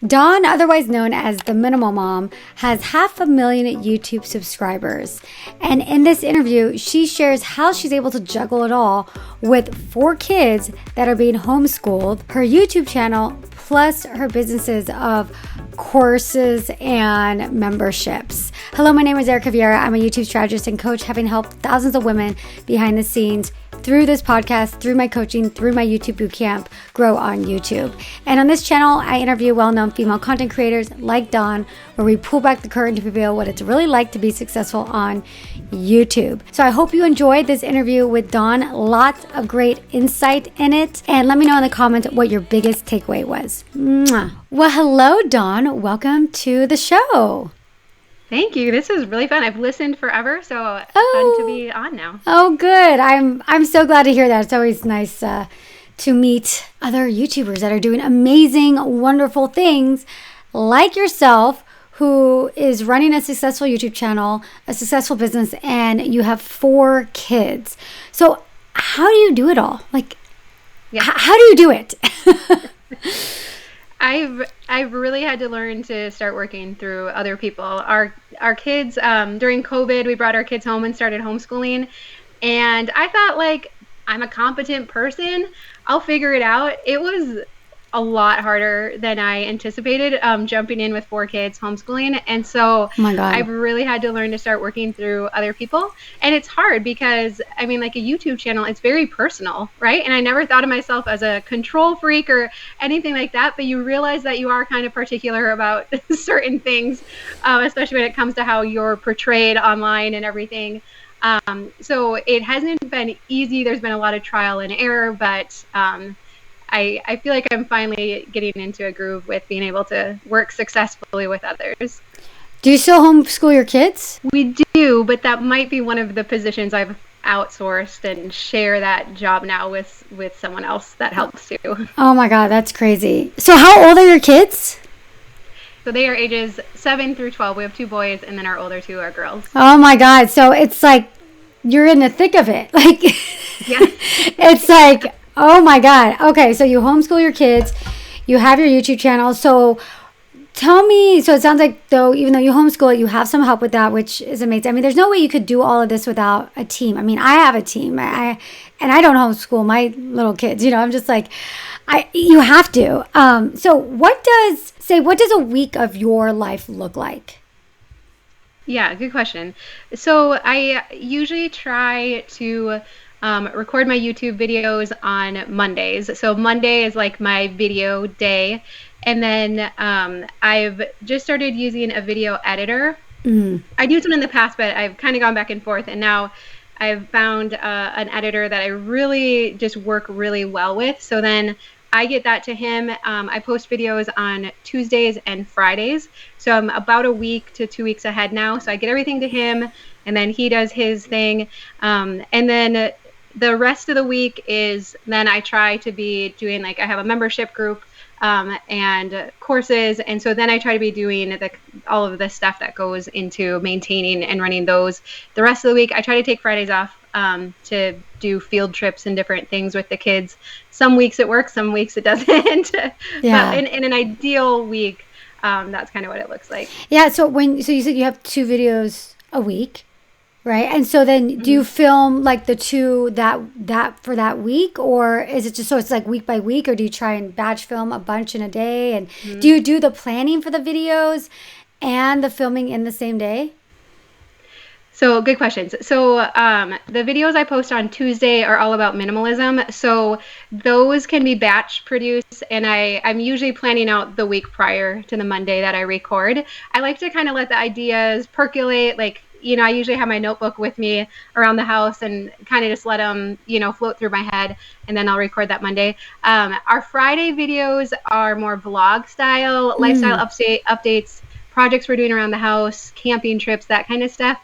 Dawn, otherwise known as the Minimal Mom, has 500,000 YouTube subscribers. And in this interview, she shares how she's able to juggle it all with 4 kids that are being homeschooled, her YouTube channel, plus her businesses of courses and memberships. Hello, my name is Erika Vieira. I'm a YouTube strategist and coach, having helped thousands of women behind the scenes through this podcast, through my coaching, through my YouTube bootcamp, grow on YouTube. And on this channel, I interview well-known female content creators like Dawn, where we pull back the curtain to reveal what it's really like to be successful on YouTube. So I hope you enjoyed this interview with Dawn. Lots of great insight in it. And let me know in the comments what your biggest takeaway was. Mwah. Well, hello, Dawn. Welcome to the show. Thank you. This is really fun. I've listened forever, so fun to be on now. Oh, good. I'm so glad to hear that. It's always nice to meet other YouTubers that are doing amazing, wonderful things like yourself, who is running a successful YouTube channel, a successful business, and you have 4 kids. So how do you do it all? How do you do it? I've really had to learn to start working through other people. Our kids, during COVID, we brought our kids home and started homeschooling. And I thought, I'm a competent person. I'll figure it out. It was a lot harder than I anticipated, jumping in with 4 kids homeschooling. And so oh my God. I've really had to learn to start working through other people. And it's hard because, like a YouTube channel, it's very personal, right? And I never thought of myself as a control freak or anything like that, but you realize that you are kind of particular about certain things, especially when it comes to how you're portrayed online and everything. So it hasn't been easy. There's been a lot of trial and error, but I feel like I'm finally getting into a groove with being able to work successfully with others. Do you still homeschool your kids? We do, but that might be one of the positions I've outsourced and share that job now with someone else that helps too. Oh my God, that's crazy. So how old are your kids? So they are ages 7 through 12. We have 2 boys, and then our older 2 are girls. Oh my God. So it's like you're in the thick of it. Yeah. It's like, oh my God. Okay, so you homeschool your kids, you have your YouTube channel. So tell me, so it sounds like even though you homeschool it, you have some help with that, which is amazing. There's no way you could do all of this without a team. I have a team. And I don't homeschool my little kids. I'm just like, you have to. So what does a week of your life look like? Yeah, good question. So I usually try to record my YouTube videos on Mondays. So Monday is like my video day. And then I've just started using a video editor. Mm-hmm. I'd used one in the past, but I've kind of gone back and forth. And now I've found an editor that I really just work really well with. So then I get that to him. I post videos on Tuesdays and Fridays. So I'm about a week to 2 weeks ahead now. So I get everything to him, and then he does his thing. And then the rest of the week is then I try to be doing, I have a membership group and courses. And so then I try to be doing all of the stuff that goes into maintaining and running those. The rest of the week, I try to take Fridays off to do field trips and different things with the kids. Some weeks it works, some weeks it doesn't. Yeah. But in an ideal week, that's kind of what it looks like. Yeah. So you said you have 2 videos a week, right? And so then do you film the 2 that for that week, or is it just so it's week by week, or do you try and batch film a bunch in a day? And do you do the planning for the videos and the filming in the same day? So good questions. So the videos I post on Tuesday are all about minimalism. So those can be batch produced, and I'm usually planning out the week prior to the Monday that I record. I like to kind of let the ideas percolate. I usually have my notebook with me around the house and kind of just let them, float through my head, and then I'll record that Monday. Our Friday videos are more vlog style, lifestyle updates, projects we're doing around the house, camping trips, that kind of stuff.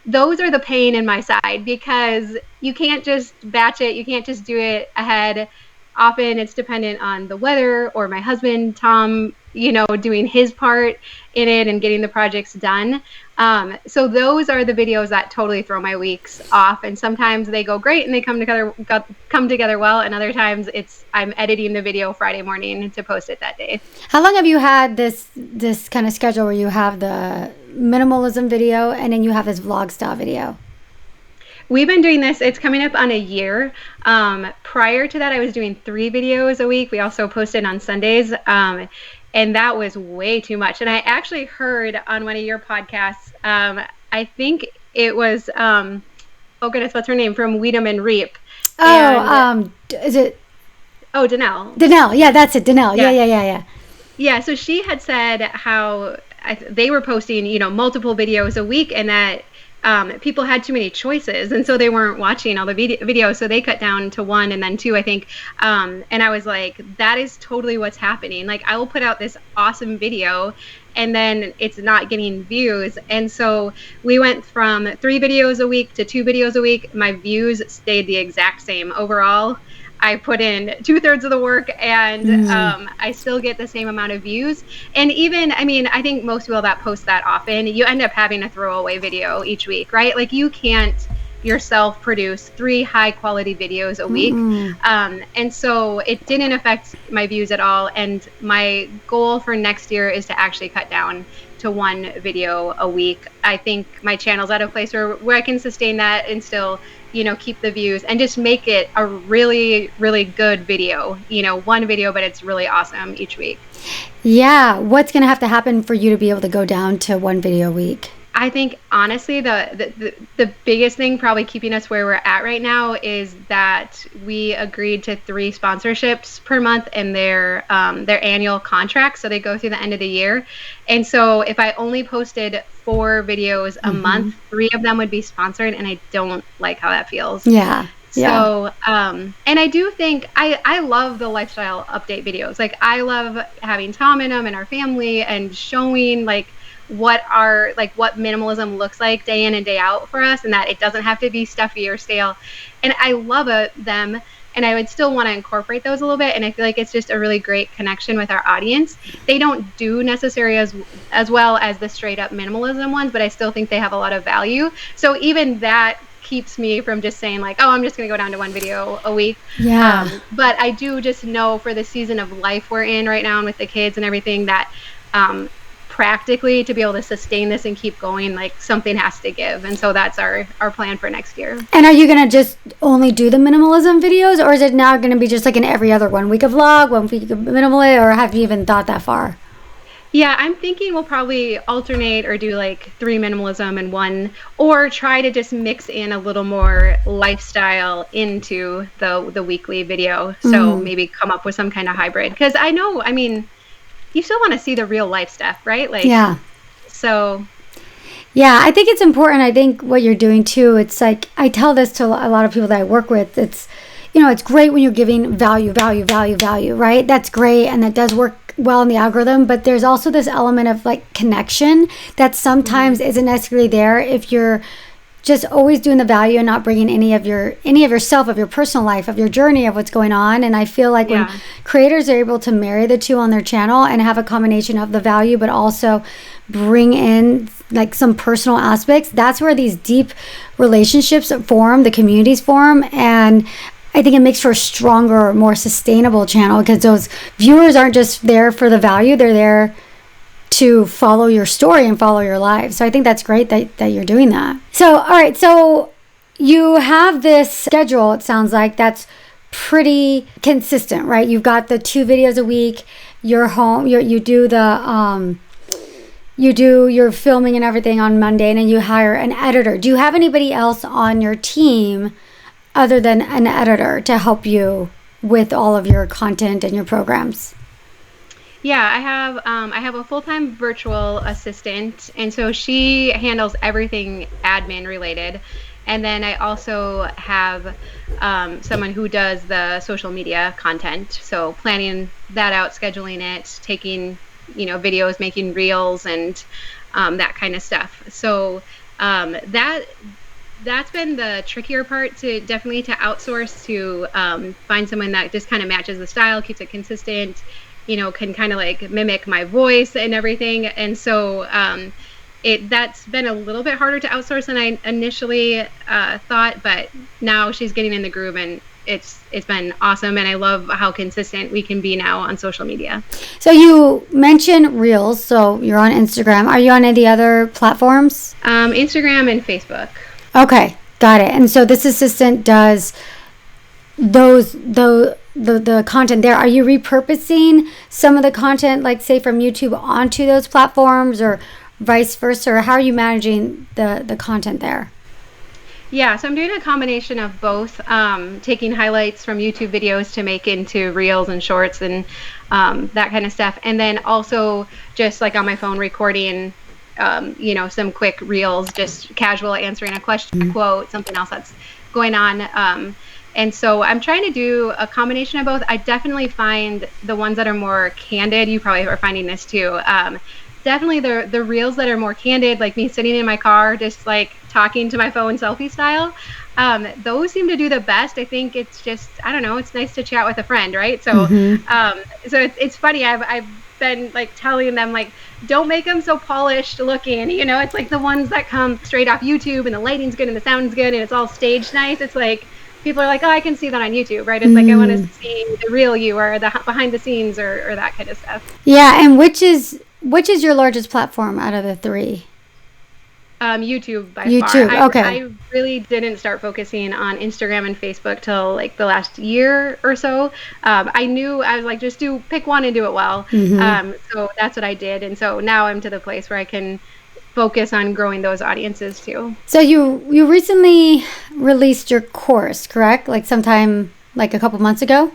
Those are the pain in my side because you can't just batch it. You can't just do it ahead. often it's dependent on the weather or my husband, Tom, doing his part in it and getting the projects done. So those are the videos that totally throw my weeks off. And sometimes they go great and they come together well. And other times I'm editing the video Friday morning to post it that day. How long have you had this kind of schedule where you have the minimalism video and then you have this vlog style video? We've been doing this, it's coming up on a year. Prior to that, I was doing 3 videos a week. We also posted on Sundays. And that was way too much. And I actually heard on one of your podcasts, I think it was, oh goodness, what's her name? From Weedham and Reap. Is it? Oh, Danelle. Danelle, yeah, that's it, Danelle. Yeah. Yeah, so she had said how they were posting, multiple videos a week, and that people had too many choices, and so they weren't watching all the videos, so they cut down to 1 and then 2, I think. And I was like, that is totally what's happening. Like, I will put out this awesome video and then it's not getting views. And so we went from 3 videos a week to 2 videos a week. My views stayed the exact same overall. I put in 2/3 of the work, and I still get the same amount of views. And even, I think most people that post that often, you end up having a throwaway video each week, right? Like, you can't yourself produce 3 high quality videos a week. And so it didn't affect my views at all. And my goal for next year is to actually cut down to 1 video a week. I think my channel's at a place where I can sustain that and still, keep the views and just make it a really, really good video. 1 video, but it's really awesome each week. Yeah. What's going to have to happen for you to be able to go down to 1 video a week? I think, honestly, the biggest thing probably keeping us where we're at right now is that we agreed to 3 sponsorships per month in their annual contract. So they go through the end of the year. And so if I only posted 4 videos a month, 3 of them would be sponsored. And I don't like how that feels. Yeah. So, and I do think I love the lifestyle update videos. Like, I love having Tom in them and our family and showing what minimalism looks like day in and day out for us, and that it doesn't have to be stuffy or stale. And I love them, and I would still want to incorporate those a little bit. And I feel like it's just a really great connection with our audience. They don't do necessarily as well as the straight up minimalism ones, but I still think they have a lot of value. So even that keeps me from just saying I'm just going to go down to 1 video a week. Yeah. But I do just know for the season of life we're in right now and with the kids and everything that, practically, to be able to sustain this and keep going, something has to give. And so that's our plan for next year. And are you going to just only do the minimalism videos, or is it now going to be just like in every other 1 week of vlog, 1 week of minimalist, or have you even thought that far? Yeah, I'm thinking we'll probably alternate or do 3 minimalism and 1, or try to just mix in a little more lifestyle into the weekly video. So maybe come up with some kind of hybrid, because I know, you still want to see the real life stuff, right? Yeah. So. Yeah, I think it's important. I think what you're doing too, it's I tell this to a lot of people that I work with. It's, it's great when you're giving value, right? That's great. And that does work well in the algorithm. But there's also this element of connection that sometimes isn't necessarily there if you're just always doing the value and not bringing any of yourself, of your personal life, of your journey, of what's going on. And I feel like when creators are able to marry the 2 on their channel and have a combination of the value, but also bring in some personal aspects, that's where these deep relationships form, the communities form. And I think it makes for a stronger, more sustainable channel, because those viewers aren't just there for the value, they're there to follow your story and follow your life. So I think that's great that you're doing that. So, all right. So you have this schedule, it sounds like, that's pretty consistent, right? You've got the 2 videos a week, you're home, you do your filming and everything on Monday, and then you hire an editor. Do you have anybody else on your team other than an editor to help you with all of your content and your programs? Yeah, I have a full-time virtual assistant, and so she handles everything admin related. And then I also have someone who does the social media content, so planning that out, scheduling it, taking videos, making reels, and that kind of stuff. So that's been the trickier part, to definitely to outsource, to find someone that just kind of matches the style, keeps it consistent, can kind of like mimic my voice and everything. And so that's been a little bit harder to outsource than I initially thought, but now she's getting in the groove, and it's been awesome, and I love how consistent we can be now on social media. So you mentioned Reels, so you're on Instagram. Are you on any other platforms? Instagram and Facebook. Okay, got it. And so this assistant does the content there. Are you repurposing some of the content, like say from YouTube, onto those platforms, or vice versa? Or how are you managing the content there? Yeah, so I'm doing a combination of both, taking highlights from YouTube videos to make into Reels and Shorts and that kind of stuff. And then also just like on my phone recording, some quick Reels, just casual, answering a question, a quote, something else that's going on. And so I'm trying to do a combination of both. I definitely find the ones that are more candid, you probably are finding this too, definitely the Reels that are more candid, like me sitting in my car, just like talking to my phone selfie style. Those seem to do the best. I think it's just, I don't know, it's nice to chat with a friend, right? So, so it's funny. I've been like telling them, like, don't make them so polished looking, it's like the ones that come straight off YouTube and the lighting's good and the sound's good and it's all staged nice. It's like, people are like, oh, I can see that on YouTube, right? It's like, I want to see the real you, or the behind the scenes, or that kind of stuff. Yeah. And which is your largest platform out of the three? YouTube by YouTube, far. okay. I really didn't start focusing on Instagram and Facebook till like the last year or so. I knew, I was like, just pick one and do it well. So that's what I did. And so now I'm to the place where I can focus on growing those audiences too. So you recently released your course, correct? Like sometime like a couple months ago?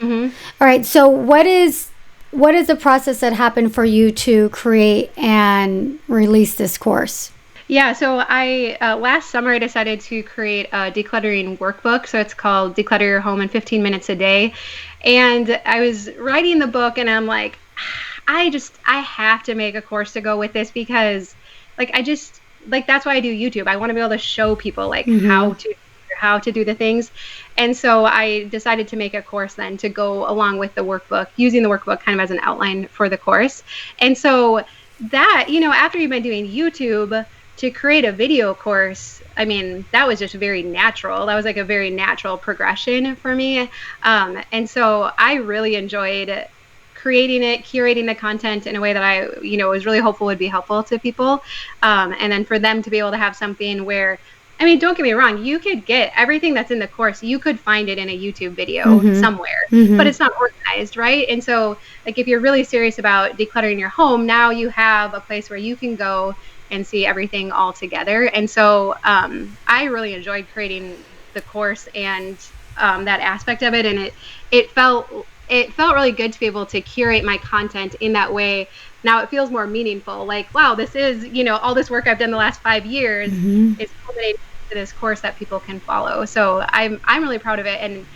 All right. So what is the process that happened for you to create and release this course? Yeah, so I last summer I decided to create a decluttering workbook. So it's called Declutter Your Home in 15 Minutes a Day. And I was writing the book and I'm like, I have to make a course to go with this, because that's why I do YouTube. I want to be able to show people like how to do the things. And so I decided to make a course then to go along with the workbook, using the workbook kind of as an outline for the course. And so that, after you've been doing YouTube, to create a video course, I mean, that was just very natural. That was like a very natural progression for me. And so I really enjoyed creating it, curating the content in a way that I, was really hopeful would be helpful to people. And then for them to be able to have something where, I mean, don't get me wrong, you could get everything that's in the course, you could find it in a YouTube video somewhere, but it's not organized, right? And so like if you're really serious about decluttering your home, now you have a place where you can go and see everything all together. And so I really enjoyed creating the course and that aspect of it. And it felt really good to be able to curate my content in that way. Now it feels more meaningful. Like, wow, this is, all this work I've done the last 5 years is culminating to this course that people can follow. So I'm really proud of it, and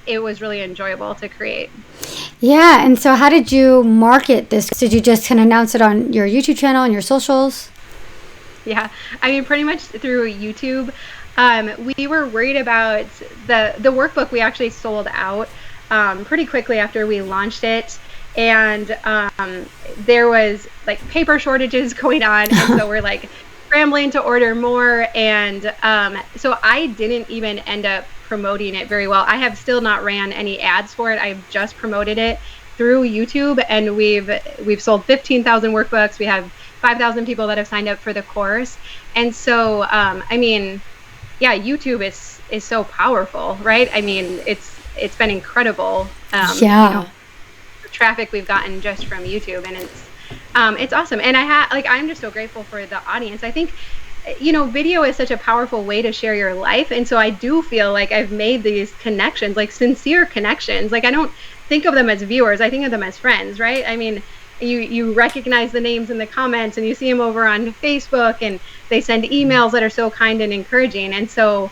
it was really enjoyable to create. Yeah. And so how did you market this? Did you just kind of announce it on your YouTube channel and your socials? Yeah, I mean, pretty much through YouTube. We were worried about the workbook. We actually sold out pretty quickly after we launched it. And there was like paper shortages going on. And so we're like scrambling to order more. And so I didn't even end up promoting it very well. I have still not ran any ads for it. I've just promoted it through YouTube, and we've sold 15,000 workbooks. We have 5,000 people that have signed up for the course. And so, I mean, yeah, YouTube is so powerful, right? I mean, it's been incredible. The traffic we've gotten just from YouTube, and it's awesome. And I'm just so grateful for the audience. I think, video is such a powerful way to share your life. And so I do feel like I've made these connections, like sincere connections. Like I don't think of them as viewers. I think of them as friends, right? I mean, you recognize the names in the comments, and you see them over on Facebook, and they send emails that are so kind and encouraging. And so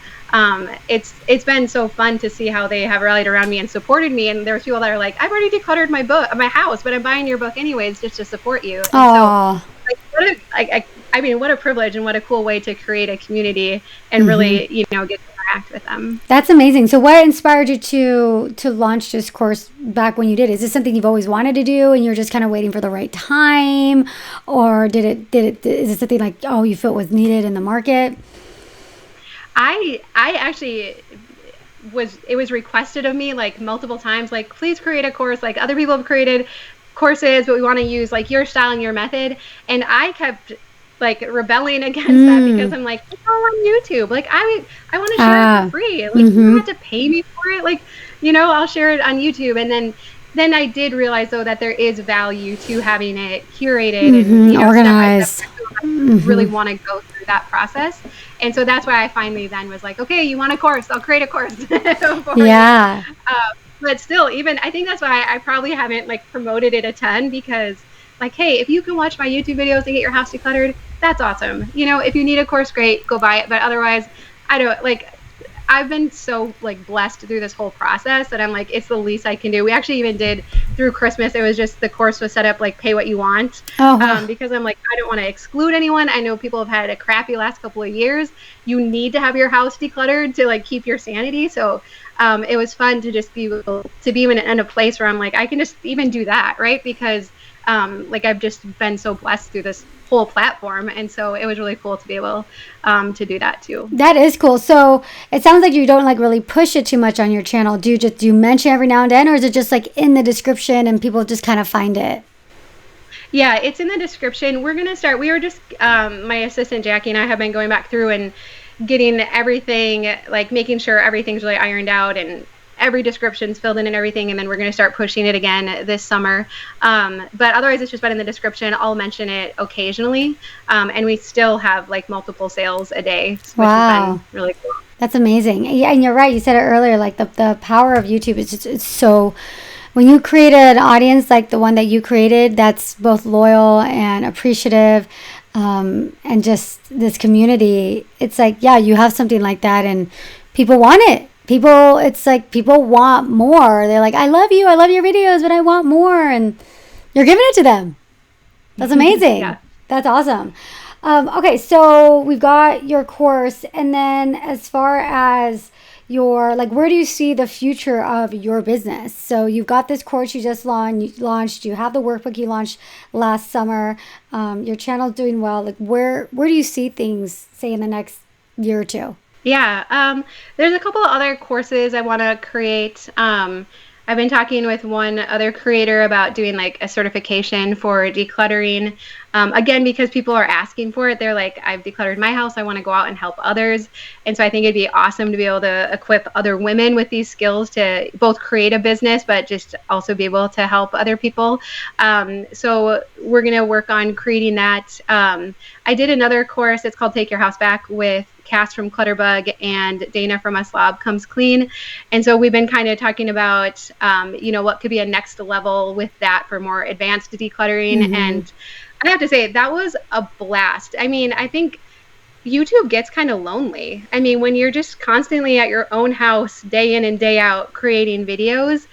it's been so fun to see how they have rallied around me and supported me. And there's people that are like, I've already decluttered my house, but I'm buying your book anyways just to support you. And so, I mean, what a privilege and what a cool way to create a community and Mm-hmm. really, get to interact with them. That's amazing. So what inspired you to launch this course back when you did? Is this something you've always wanted to do and you're just kind of waiting for the right time? Or is it something like, oh, you felt was needed in the market? I actually it was requested of me like multiple times, like, please create a course, like other people have created courses, but we want to use like your style and your method. And I kept like rebelling against that because I'm like, it's all on YouTube. Like I want to share it for free. Like you don't have to pay me for it. Like, I'll share it on YouTube. And then I did realize though that there is value to having it curated and organized. Step by step. Really want to go through that process. And so that's why I finally then was like, okay, you want a course? I'll create a course. Yeah. But still, even I think that's why I probably haven't like promoted it a ton, because like, hey, if you can watch my YouTube videos and get your house decluttered, that's awesome. If you need a course, great, go buy it. But otherwise, I don't like. I've been so like blessed through this whole process that I'm like, it's the least I can do. We actually even did through Christmas. It was just the course was set up like pay what you want, because I'm like, I don't want to exclude anyone. I know people have had a crappy last couple of years. You need to have your house decluttered to like keep your sanity. So it was fun to just be able to be in a place where I'm like, I can just even do that, right? Because like I've just been so blessed through this whole platform, and so it was really cool to be able to do that too. That is cool. So it sounds like you don't like really push it too much on your channel. Do you mention every now and then, or is it just like in the description and people just kind of find it? Yeah, it's in the description. We're gonna start. We were just my assistant Jackie and I have been going back through and getting everything, like making sure everything's really ironed out and every description's filled in and everything, and then we're going to start pushing it again this summer. But otherwise, it's just been in the description. I'll mention it occasionally, and we still have like multiple sales a day, which has been really cool. That's amazing. Yeah, and you're right. You said it earlier. Like the power of YouTube is just it's so. When you create an audience like the one that you created, that's both loyal and appreciative, and just this community, it's like, yeah, you have something like that, and people want it. It's like people want more. They're like, I love you, I love your videos, but I want more, and you're giving it to them. That's amazing. Yeah. That's awesome. Okay, so we've got your course, and then as far as your where do you see the future of your business? So you've got this course you just launched. You have the workbook you launched last summer. Your channel's doing well. Like where do you see things, say, in the next year or two? Yeah, there's a couple of other courses I want to create. I've been talking with one other creator about doing like a certification for decluttering. Again, because people are asking for it. They're like, I've decluttered my house. I want to go out and help others. And so I think it'd be awesome to be able to equip other women with these skills to both create a business, but just also be able to help other people. So we're going to work on creating that. I did another course. It's called Take Your House Back with Cass from Clutterbug and Dana from A Slob Comes Clean. And so we've been kind of talking about, what could be a next level with that for more advanced decluttering. And I have to say, that was a blast. I mean, I think YouTube gets kind of lonely. I mean, when you're just constantly at your own house day in and day out creating videos,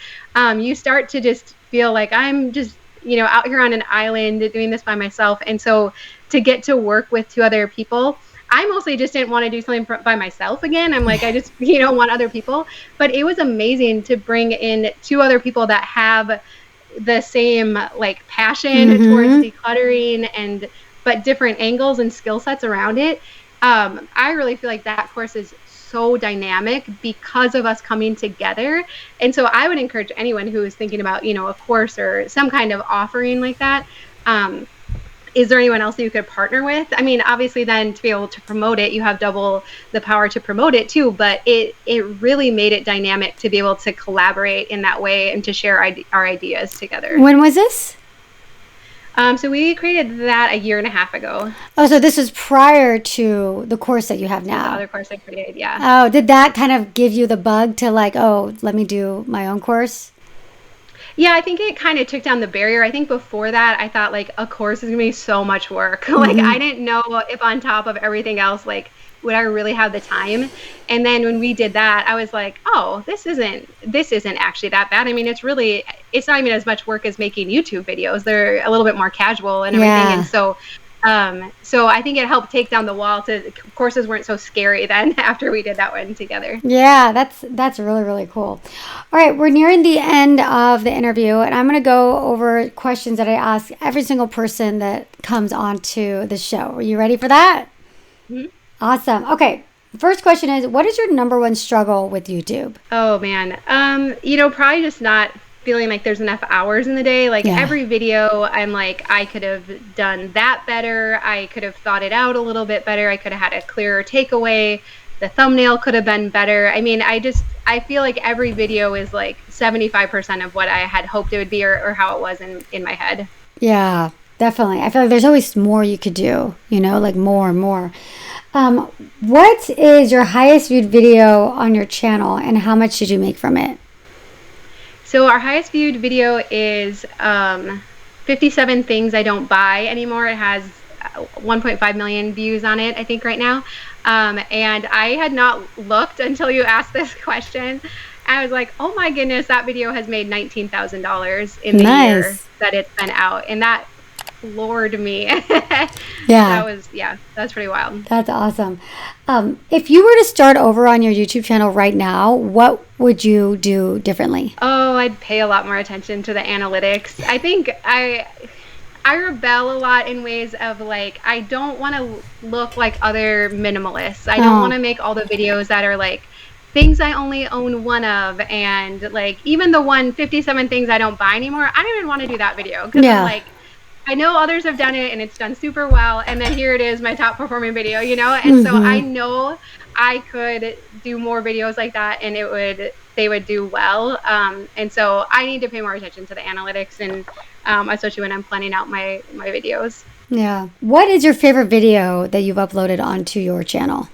you start to just feel like I'm just, out here on an island doing this by myself. And so to get to work with two other people, I mostly just didn't want to do something by myself again. I'm like, I just, want other people. But it was amazing to bring in two other people that have the same like passion towards decluttering but different angles and skill sets around it. I really feel like that course is so dynamic because of us coming together. And so I would encourage anyone who is thinking about, a course or some kind of offering like that. Is there anyone else that you could partner with? I mean, obviously then to be able to promote it, you have double the power to promote it too, but it really made it dynamic to be able to collaborate in that way and to share our ideas together. When was this? So we created that a year and a half ago. Oh, so this was prior to the course that you have now. The other course I created, yeah. Oh, did that kind of give you the bug to like, oh, let me do my own course? Yeah, I think it kind of took down the barrier. I think before that, I thought like a course is gonna be so much work. Like I didn't know if on top of everything else, like would I really have the time? And then when we did that, I was like, oh, this isn't actually that bad. I mean, it's not even as much work as making YouTube videos. They're a little bit more casual and everything. And so So I think it helped take down the wall. Courses weren't so scary then after we did that one together. Yeah, that's really, really cool. All right, we're nearing the end of the interview, and I'm going to go over questions that I ask every single person that comes onto the show. Are you ready for that? Mm-hmm. Awesome. Okay. First question is, what is your number one struggle with YouTube? Oh man. Probably just not feeling like there's enough hours in the day. Like every video, I'm like, I could have done that better. I could have thought it out a little bit better. I could have had a clearer takeaway. The thumbnail could have been better. I mean, I feel like every video is like 75% of what I had hoped it would be or how it was in my head. Yeah, definitely. I feel like there's always more you could do, like more and more. What is your highest viewed video on your channel, and how much did you make from it? So our highest viewed video is 57 Things I Don't Buy Anymore. It has 1.5 million views on it, I think, right now. And I had not looked until you asked this question. I was like, oh my goodness, that video has made $19,000 in the year that it's been out. And that floored me. Yeah. That's pretty wild. That's awesome. If you were to start over on your YouTube channel right now, what would you do differently? Oh, I'd pay a lot more attention to the analytics. I think I rebel a lot in ways of like, I don't want to look like other minimalists. I don't want to make all the videos that are like things I only own one of, and like even the 57 things I don't buy anymore. I don't even want to do that video because I'm like, I know others have done it and it's done super well, and then here it is, my top performing video, and so I know I could do more videos like that and they would do well, and so I need to pay more attention to the analytics, and especially when I'm planning out my videos. Yeah. What is your favorite video that you've uploaded onto your channel?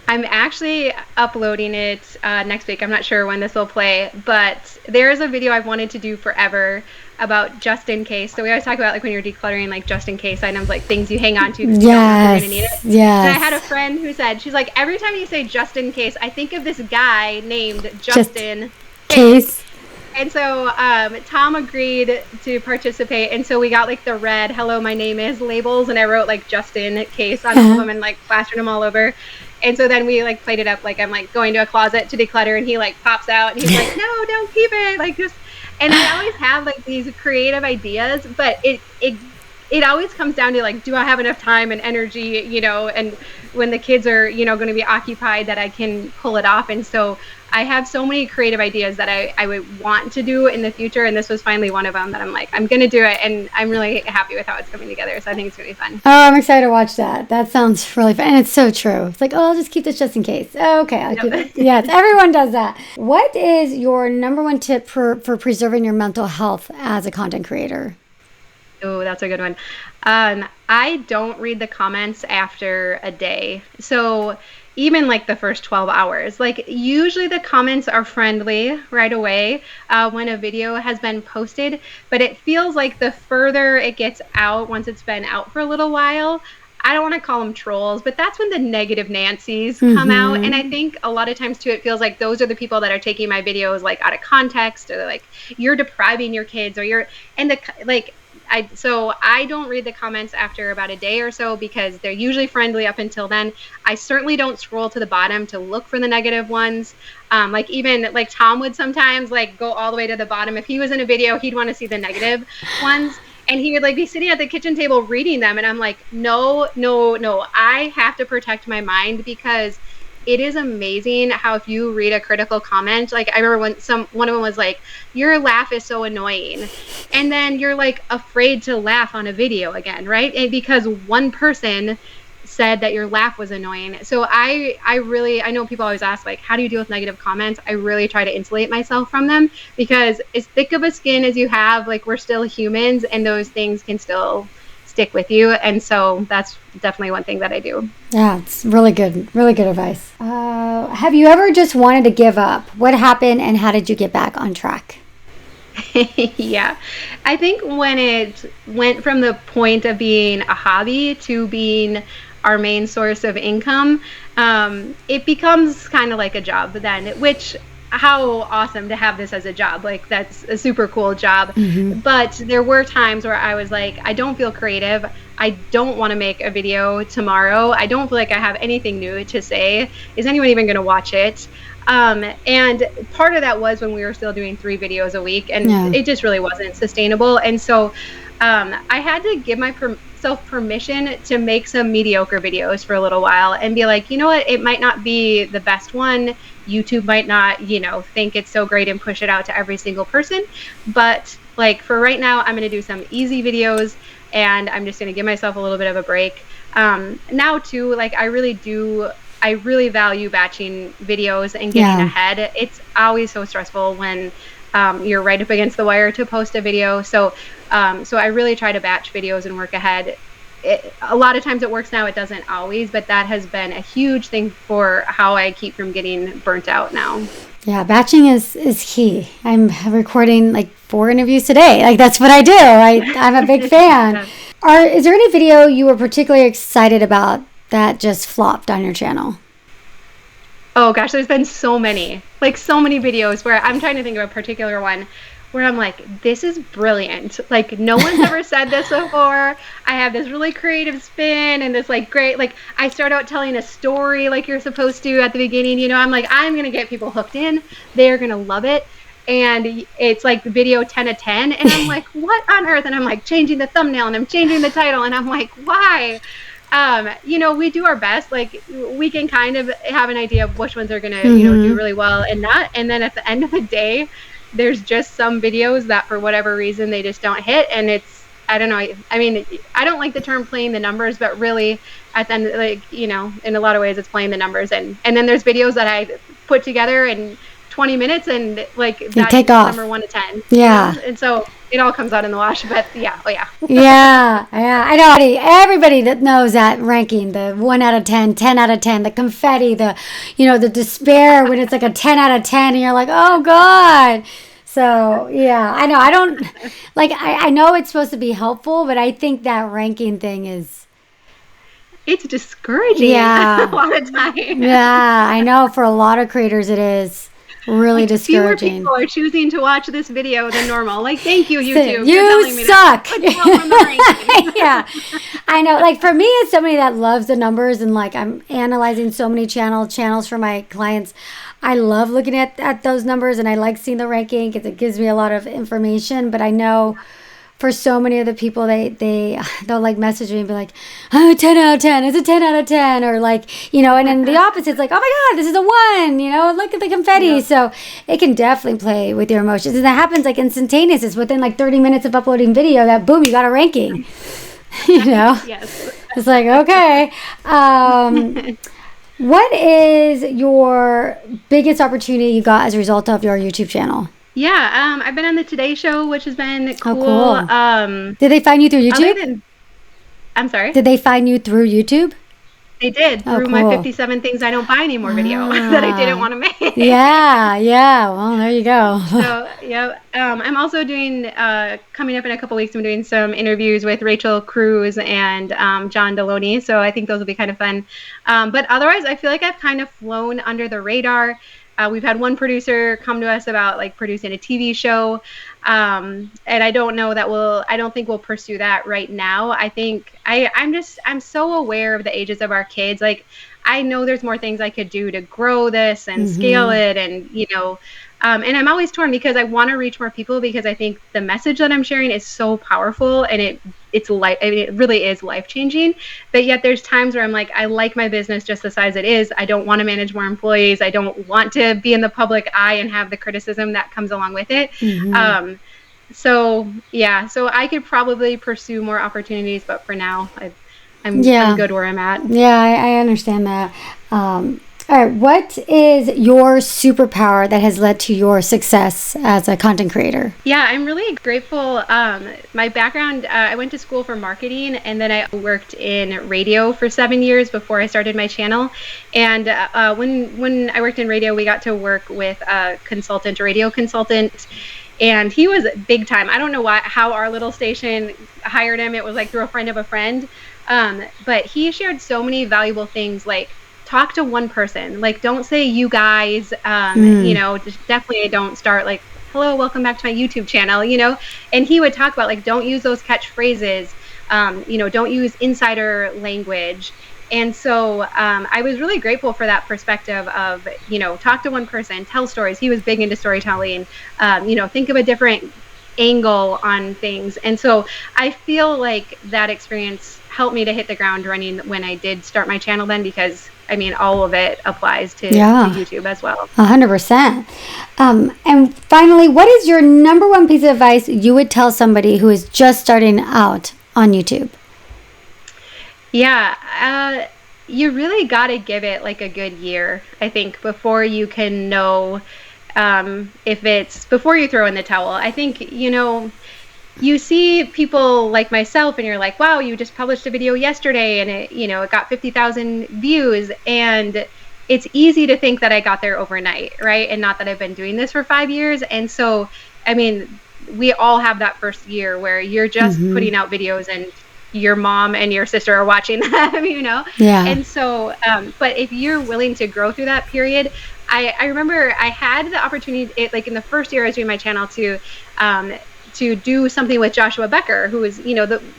I'm actually uploading it next week. I'm not sure when this will play, but there's a video I've wanted to do forever about just in case. So we always talk about like when you're decluttering, like just in case items, like things you hang on to because you don't know if you're gonna need it. Yes. And I had a friend who said, she's like, every time you say just in case, I think of this guy named Justin Case. And so Tom agreed to participate, and so we got like the red "Hello, my name is" labels, and I wrote like just in case on all of them and like plastered them all over. And so then we like played it up like I'm like going to a closet to declutter, and he like pops out and he's like, no, don't keep it, like just. And I always have like these creative ideas, but it always comes down to like, do I have enough time and energy, and when the kids are, going to be occupied, that I can pull it off. And so I have so many creative ideas that I would want to do in the future. And this was finally one of them that I'm like, I'm going to do it. And I'm really happy with how it's coming together. So I think it's going to be fun. Oh, I'm excited to watch that. That sounds really fun. And it's so true. It's like, oh, I'll just keep this just in case. Oh, okay, I'll keep it. Yes, everyone does that. What is your number one tip for preserving your mental health as a content creator? Oh, that's a good one. I don't read the comments after a day. So even like the first 12 hours, like usually the comments are friendly right away when a video has been posted, but it feels like the further it gets out, once it's been out for a little while, I don't want to call them trolls, but that's when the negative Nancy's come out. And I think a lot of times too, it feels like those are the people that are taking my videos like out of context, or like you're depriving your kids, or so I don't read the comments after about a day or so because they're usually friendly up until then. I certainly don't scroll to the bottom to look for the negative ones. Like even like Tom would sometimes like go all the way to the bottom. If he was in a video, he'd want to see the negative ones. And he would like be sitting at the kitchen table reading them. And I'm like, no. I have to protect my mind, because it is amazing how if you read a critical comment, like I remember when one of them was like, your laugh is so annoying. And then you're like afraid to laugh on a video again, right? And because one person said that your laugh was annoying. So I know people always ask like, how do you deal with negative comments? I really try to insulate myself from them, because as thick of a skin as you have, like we're still humans, and those things can still stick with you. And so that's definitely one thing that I do. Yeah, it's really good advice. Have you ever just wanted to give up? What happened and how did you get back on track? Yeah, I think when it went from the point of being a hobby to being our main source of income, it becomes kind of like a job then, which how awesome to have this as a job. Like, that's a super cool job. Mm-hmm. But there were times where I was like, I don't feel creative. I don't want to make a video tomorrow. I don't feel like I have anything new to say. Is anyone even going to watch it? And part of that was when we were still doing 3 videos a week, and it just really wasn't sustainable. And so I had to give myself permission to make some mediocre videos for a little while and be like, you know what, it might not be the best one. YouTube might not, think it's so great and push it out to every single person. But like for right now, I'm going to do some easy videos, and I'm just going to give myself a little bit of a break. Now too, like I really value batching videos and getting ahead. It's always so stressful when you're right up against the wire to post a video. So I really try to batch videos and work ahead. A lot of times it works now, it doesn't always, but that has been a huge thing for how I keep from getting burnt out now. Yeah, batching is key. I'm recording like 4 interviews today. Like that's what I do. I'm a big fan. Is there any video you were particularly excited about that just flopped on your channel? Oh gosh, there's been so many videos where I'm trying to think of a particular one where I'm like, this is brilliant. Like no one's ever said this before. I have this really creative spin and this like great, like I start out telling a story like you're supposed to at the beginning, I'm like, I'm going to get people hooked in. They're going to love it. And it's like the video 10 of 10. And I'm like, what on earth? And I'm like changing the thumbnail and I'm changing the title. And I'm like, why? We do our best. Like we can kind of have an idea of which ones are going to, do really well and not. And then at the end of the day, there's just some videos that for whatever reason, they just don't hit. And I don't know. I mean, I don't like the term playing the numbers, but really at the end, like, in a lot of ways it's playing the numbers. And then there's videos that I put together in 20 minutes and like that take off. Number 1 to 10. Yeah. And so it all comes out in the wash, but yeah. Oh yeah. Yeah. I know. Everybody that knows that ranking, the 1 out of 10, 10 out of 10, the confetti, the despair when it's like a 10 out of 10 and you're like, oh God. So yeah, I know. I don't like, I know it's supposed to be helpful, but I think that ranking thing it's discouraging a lot of time. Yeah, I know for a lot of creators it is really discouraging. Fewer people are choosing to watch this video than normal. Like, thank you, YouTube. You suck. Yeah, I know. Like for me, as somebody that loves the numbers and like I'm analyzing so many channels for my clients, I love looking at those numbers and I like seeing the ranking because it gives me a lot of information. But I know for so many of the people, they'll like message me and be like, oh, 10 out of 10, it's a 10 out of 10. Or like, and then the opposite, it's like, oh my God, this is a 1, look at the confetti. Yeah. So it can definitely play with your emotions. And that happens like instantaneous. It's within like 30 minutes of uploading video that boom, you got a ranking, Yes. It's like, okay. What is your biggest opportunity you got as a result of your YouTube channel? Yeah, I've been on the Today Show, which has been cool. Oh, cool. Did they find you through YouTube? I'm sorry? Did they find you through YouTube? They did, through my 57 Things I Don't Buy Anymore video that I didn't want to make. Yeah. Well, there you go. So, yeah. I'm also doing, coming up in a couple weeks, I'm doing some interviews with Rachel Cruz and John Deloney. So I think those will be kind of fun. But otherwise, I feel like I've kind of flown under the radar. We've had one producer come to us about like producing a TV show. And I don't think we'll pursue that right now. I think I'm so aware of the ages of our kids. Like I know there's more things I could do to grow this and scale it. And, and I'm always torn because I want to reach more people because I think the message that I'm sharing is so powerful and it really is life-changing. But yet there's times where I'm like, I like my business just the size it is. I don't want to manage more employees. I don't want to be in the public eye and have the criticism that comes along with it. So I could probably pursue more opportunities, but for now, I'm good where I'm at. Yeah, I understand that. All right, what is your superpower that has led to your success as a content creator? Yeah, I'm really grateful. My background, I went to school for marketing and then I worked in radio for 7 years before I started my channel. And when I worked in radio, we got to work with a radio consultant. And he was big time. I don't know how our little station hired him. It was like through a friend of a friend. But he shared so many valuable things like talk to one person. Like, don't say you guys, definitely don't start like, hello, welcome back to my YouTube channel, and he would talk about like, don't use those catchphrases, don't use insider language. And so I was really grateful for that perspective of, talk to one person, tell stories. He was big into storytelling, think of a different angle on things. And so I feel like that experience helped me to hit the ground running when I did start my channel then, because all of it applies to YouTube as well. 100%. And finally, what is your number one piece of advice you would tell somebody who is just starting out on YouTube? Yeah, you really got to give it like a good year, I think, before you can know if it's, before you throw in the towel. I think, you see people like myself and you're like, wow, you just published a video yesterday and it got 50,000 views. And it's easy to think that I got there overnight, right? And not that I've been doing this for 5 years. And so, we all have that first year where you're just putting out videos and your mom and your sister are watching them, Yeah. And so, but if you're willing to grow through that period, I remember I had the opportunity, like in the first year I was doing my channel, to do something with Joshua Becker, who is,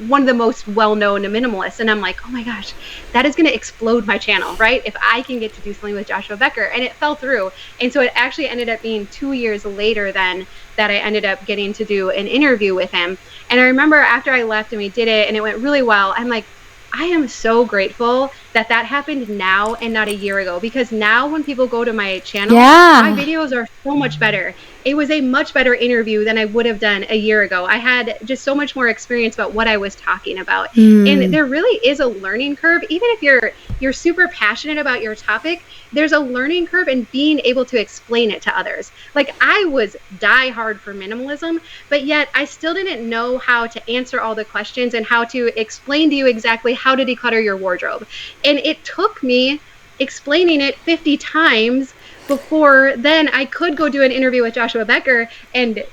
one of the most well-known minimalists. And I'm like, oh my gosh, that is going to explode my channel, right? If I can get to do something with Joshua Becker. And it fell through. And so it actually ended up being 2 years later then that I ended up getting to do an interview with him. And I remember after I left and we did it and it went really well, I'm like, I am so grateful that happened now and not a year ago, because now when people go to my channel, my videos are so much better. It was a much better interview than I would have done a year ago. I had just so much more experience about what I was talking about. And there really is a learning curve. Even if you're super passionate about your topic, there's a learning curve in being able to explain it to others. Like, I was die hard for minimalism, but yet I still didn't know how to answer all the questions and how to explain to you exactly how to declutter your wardrobe. And it took me explaining it 50 times before then I could go do an interview with Joshua Becker and,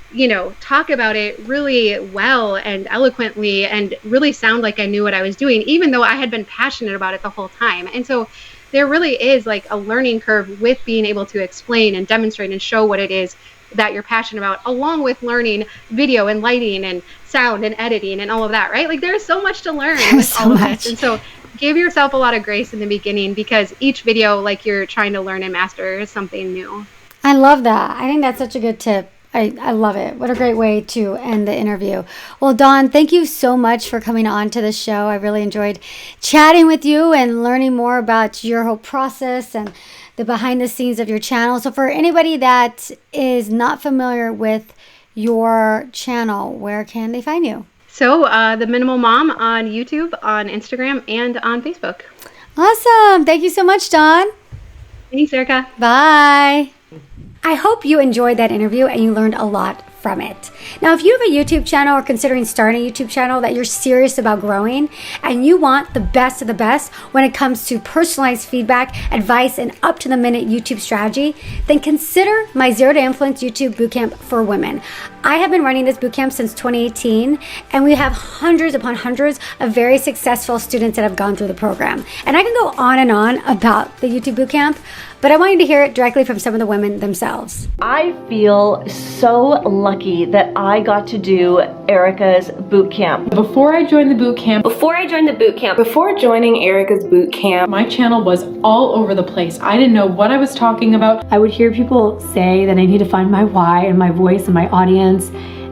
talk about it really well and eloquently and really sound like I knew what I was doing, even though I had been passionate about it the whole time. And so there really is like a learning curve with being able to explain and demonstrate and show what it is that you're passionate about, along with learning video and lighting and sound and editing and all of that, right? Like, there's so much to learn with all of this. And so give yourself a lot of grace in the beginning, because each video, like, you're trying to learn and master something new. I love that. I think that's such a good tip. I love it. What a great way to end the interview. Well, Dawn, thank you so much for coming on to the show. I really enjoyed chatting with you and learning more about your whole process and the behind the scenes of your channel. So for anybody that is not familiar with your channel, where can they find you? So The Minimal Mom on YouTube, on Instagram, and on Facebook. Awesome. Thank you so much, Dawn. Thanks, Erika. Bye. I hope you enjoyed that interview and you learned a lot from it. Now, if you have a YouTube channel or considering starting a YouTube channel that you're serious about growing and you want the best of the best when it comes to personalized feedback, advice, and up-to-the-minute YouTube strategy, then consider my Zero to Influence YouTube Bootcamp for Women. I have been running this bootcamp since 2018, and we have hundreds upon hundreds of very successful students that have gone through the program. And I can go on and on about the YouTube Bootcamp, but I want you to hear it directly from some of the women themselves. I feel so lucky that I got to do Erika's bootcamp. Before I joined the bootcamp, Before joining Erika's bootcamp, my channel was all over the place. I didn't know what I was talking about. I would hear people say that I need to find my why and my voice and my audience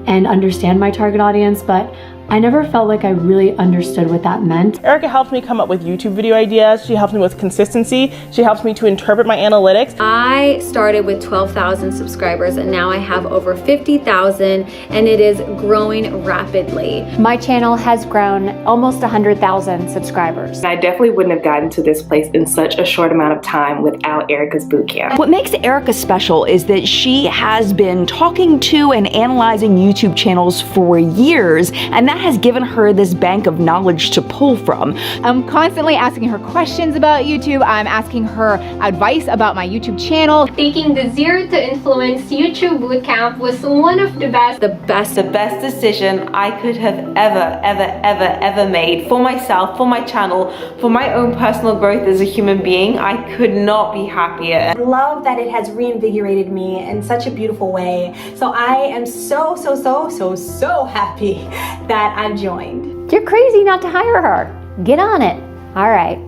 and understand my target audience, but I never felt like I really understood what that meant. Erika helped me come up with YouTube video ideas. She helps me with consistency. She helps me to interpret my analytics. I started with 12,000 subscribers and now I have over 50,000 and it is growing rapidly. My channel has grown almost 100,000 subscribers. I definitely wouldn't have gotten to this place in such a short amount of time without Erika's bootcamp. What makes Erika special is that she has been talking to and analyzing YouTube channels for years, and that that has given her this bank of knowledge to pull from. I'm constantly asking her questions about YouTube. I'm asking her advice about my YouTube channel. Taking the Zero to Influence YouTube Bootcamp was one of the best decision I could have ever made for myself, for my channel, for my own personal growth as a human being. I could not be happier. I love that it has reinvigorated me in such a beautiful way. So I am so happy that I've joined. You're crazy not to hire her. Get on it. All right.